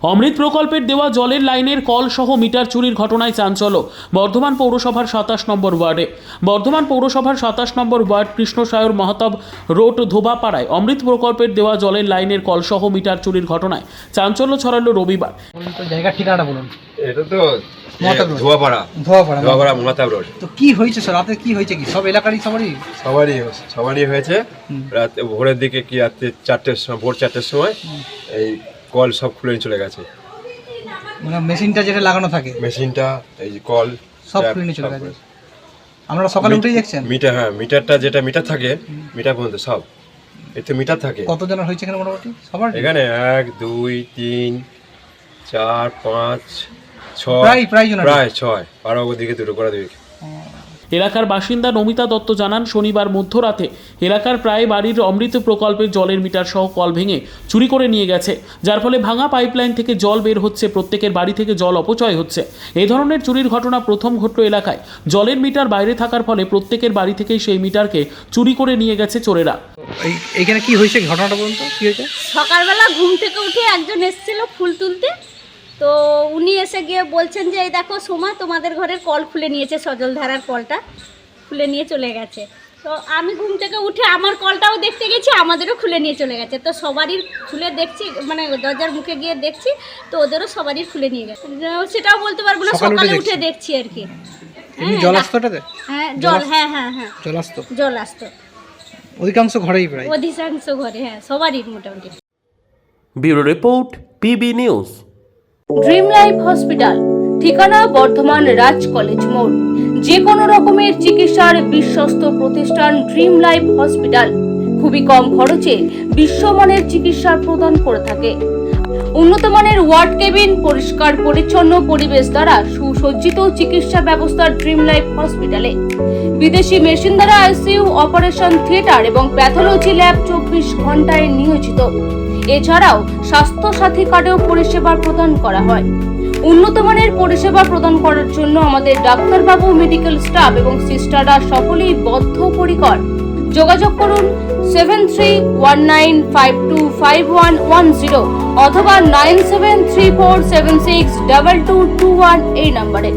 অমৃত প্রকল্পের দেওয়া জলের লাইনের কল সহ মিটার চুরির ঘটনায় চাঞ্চল্য বর্ধমান পৌরসভার ২৭ নম্বর ওয়ার্ডে। বর্ধমান পৌরসভার ২৭ নম্বর ওয়ার্ড কৃষ্ণসায়র মহাতাব রোড ধোবাপাড়ায় অমৃত প্রকল্পের দেওয়া জলের লাইনের কল সহ মিটার চুরির ঘটনায় চাঞ্চল্য ছড়ালো রবিবার। জায়গার ঠিকানাটা বলুন। এটা তো ধোবাপাড়া মহাতাব রোড। তো কি হয়েছে স্যার, রাতে কি হয়েছে? কি সব এলাকারই সবারই হয়েছে। রাতে ভোরের দিকে কি রাতে ভোর 4টের সময় এই কল সব খুলে নিয়ে চলে গেছে। মানে মেশিনটা যেটা লাগানো থাকে, মেশিনটা এই যে কল সব খুলে নিয়ে চলে গেছে। আমরা সকালে উঠেই দেখছেন মিটার, হ্যাঁ মিটারটা যেটা মিটার থাকে, মিটার পর্যন্ত সব এতে মিটার থাকে। কতজনের হয়েছে এখানে মোটামুটি? সবার এখানে 1 2 3 4 5 6 প্রায় 6 আর ওদিকে দুটো করে দিবে। এলাকার বাসিন্দা নমিতা দত্ত জানান, শনিবার মধ্যরাতে এলাকার প্রায় বাড়ির অমৃত প্রকল্পের জলের মিটার সহ কল ভেঙে চুরি করে নিয়ে গেছে, যার ফলে ভাঙা পাইপলাইন থেকে জল বের হচ্ছে, প্রত্যেকের বাড়ি থেকে জল অপচয় হচ্ছে। এই ধরনের চুরির ঘটনা প্রথম ঘটল এলাকায়। জলের মিটার বাইরে থাকার ফলে প্রত্যেকের বাড়ি থেকেই সেই মিটারকে চুরি করে নিয়ে গেছে চোরেরা। এইখানে কি হয়েছে ঘটনাটা বলুন তো, কি হয়েছে? সকালবেলা ঘুম থেকে উঠে একজন এসেছিল ফুল তুলতে, তো উনি এসে গিয়ে বলছেন যে এই দেখো সোমা, তোমাদের ঘরের কল খুলে নিয়েছে, সজলধারার কলটা খুলে নিয়ে চলে গেছে। তো আমি ঘুম থেকে উঠে আমার কলটাও দেখতে গেছি, আমাদেরও খুলে নিয়ে চলে গেছে। তো সবারই খুলে দেখছি, মানে দরজার মুখে গিয়ে দেখছি, তো ওদেরও সবারই খুলে নিয়ে গেছে। সেটাও বলতে পারবো না, সকালে উঠে দেখছি আর কি। জল আসতোটাতে? হ্যাঁ জল, হ্যাঁ জল আসতো অধিকাংশ ঘরেই, প্রায় অধিকাংশ ঘরে, হ্যাঁ সবারই মোটামুটি। Bureau report, PB news. Dream life hospital, ঠিকানা বর্ধমান রাজ কলেজ মোড়। যে কোনো রকমের চিকিৎসার বিশ্বস্ত প্রতিষ্ঠান ড্রিম লাইফ হসপিটাল খুবই কম খরচে বিশ্বমানের চিকিৎসা প্রদান করে থাকে। উন্নত মানের ওয়ার্ড কেবিন, পরিষ্কার পরিচ্ছন্ন পরিবেশ দ্বারা সুসজ্জিত চিকিৎসা ব্যবস্থা ড্রিম লাইফ হসপিটালে। বিদেশি মেশিন দ্বারা আইসিইউ, অপারেশন থিয়েটার এবং প্যাথোলজি ল্যাব 24 ঘন্টায় নিয়োজিত। এছাড়াও স্বাস্থ্য সাথী কার্ডেও পরিষেবা প্রদান করা হয়। উন্নত মানের পরিষেবা প্রদান করার জন্য আমাদের ডাক্তারবাবু, মেডিকেল স্টাফ এবং সিস্টাররা সকলেই বদ্ধপরিকর। যোগাযোগ করুন 7319525110 অথবা 9734762221 এই নম্বরে।